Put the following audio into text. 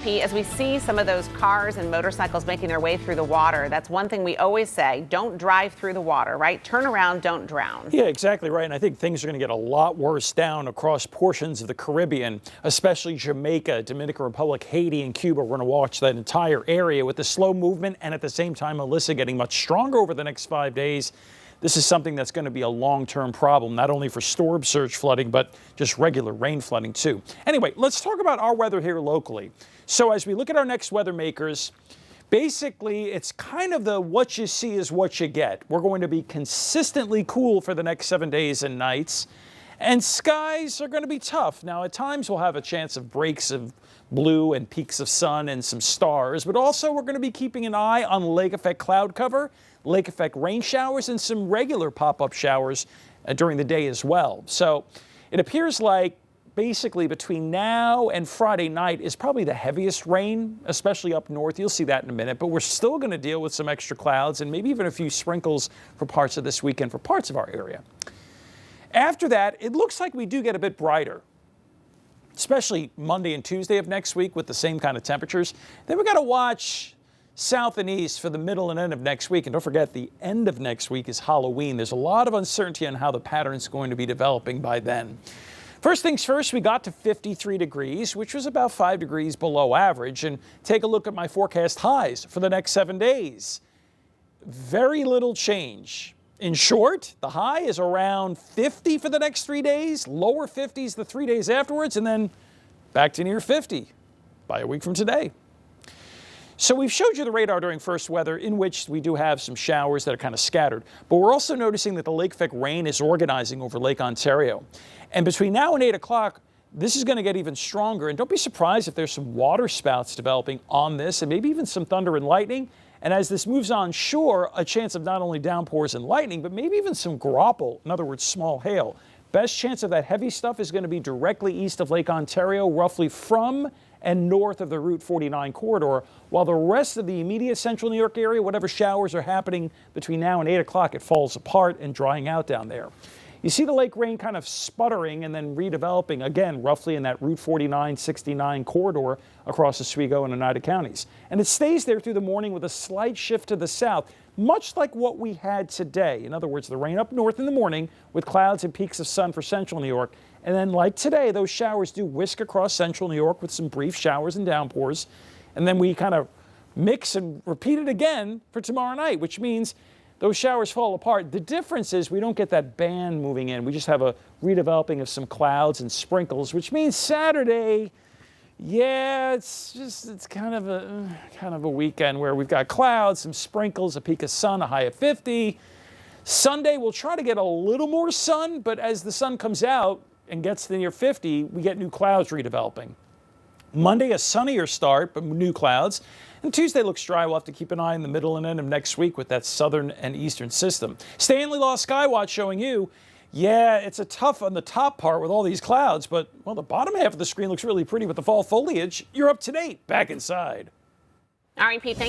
Pete, as we see some of those cars and motorcycles making their way through the water, that's one thing we always say, don't drive through the water, right? Turn around, don't drown. Yeah, exactly right. And I think things are going to get a lot worse down across portions of the Caribbean, especially Jamaica, Dominican Republic, Haiti, and Cuba. We're going to watch that entire area with the slow movement and at the same time, Melissa getting much stronger over the next 5 days. This is something that's going to be a long-term problem, not only for storm surge flooding, but just regular rain flooding too. Anyway, let's talk about our weather here locally. So as we look at our next weather makers, basically it's kind of the what you see is what you get. We're going to be consistently cool for the next 7 days and nights, and skies are going to be tough. Now at times we'll have a chance of breaks of blue and peaks of sun and some stars, but also we're going to be keeping an eye on lake effect cloud cover, lake effect rain showers, and some regular pop-up showers during the day as well. So it appears like basically between now and Friday night is probably the heaviest rain, especially up north. You'll see that in a minute, but we're still going to deal with some extra clouds and maybe even a few sprinkles for parts of this weekend for parts of our area. After that, it looks like we do get a bit brighter, especially Monday and Tuesday of next week with the same kind of temperatures. Then we got to watch south and east for the middle and end of next week. And don't forget, the end of next week is Halloween. There's a lot of uncertainty on how the pattern is going to be developing by then. First things first, we got to 53 degrees, which was about 5 degrees below average. And take a look at my forecast highs for the next 7 days. Very little change. In short, the high is around 50 for the next 3 days, lower 50s the 3 days afterwards, and then back to near 50 by a week from today. So we've showed you the radar during first weather, in which we do have some showers that are kind of scattered. But we're also noticing that the lake effect rain is organizing over Lake Ontario. And between now and 8 o'clock, this is going to get even stronger. And don't be surprised if there's some water spouts developing on this, and maybe even some thunder and lightning. And as this moves on shore, a chance of not only downpours and lightning, but maybe even some graupel, in other words, small hail. Best chance of that heavy stuff is going to be directly east of Lake Ontario, roughly from and north of the Route 49 corridor, while the rest of the immediate central New York area, whatever showers are happening between now and 8 o'clock, it falls apart and drying out down there. You see the lake rain kind of sputtering and then redeveloping again, roughly in that Route 49-69 corridor across Oswego and Oneida counties. And it stays there through the morning with a slight shift to the south, much like what we had today. In other words, the rain up north in the morning with clouds and peaks of sun for central New York. And then like today, those showers do whisk across central New York with some brief showers and downpours. And then we kind of mix and repeat it again for tomorrow night, which means those showers fall apart. The difference is we don't get that band moving in. We just have a redeveloping of some clouds and sprinkles, which means Saturday, yeah, it's kind of a weekend where we've got clouds, some sprinkles, a peak of sun, a high of 50. Sunday, we'll try to get a little more sun, but as the sun comes out and gets to near 50, we get new clouds redeveloping. Monday, a sunnier start, but new clouds. And Tuesday looks dry. We'll have to keep an eye in the middle and end of next week with that southern and eastern system. Stanley Law Skywatch showing you, yeah, it's a tough on the top part with all these clouds, but, well, the bottom half of the screen looks really pretty with the fall foliage. You're up to date. Back inside. All right, Pete, thanks.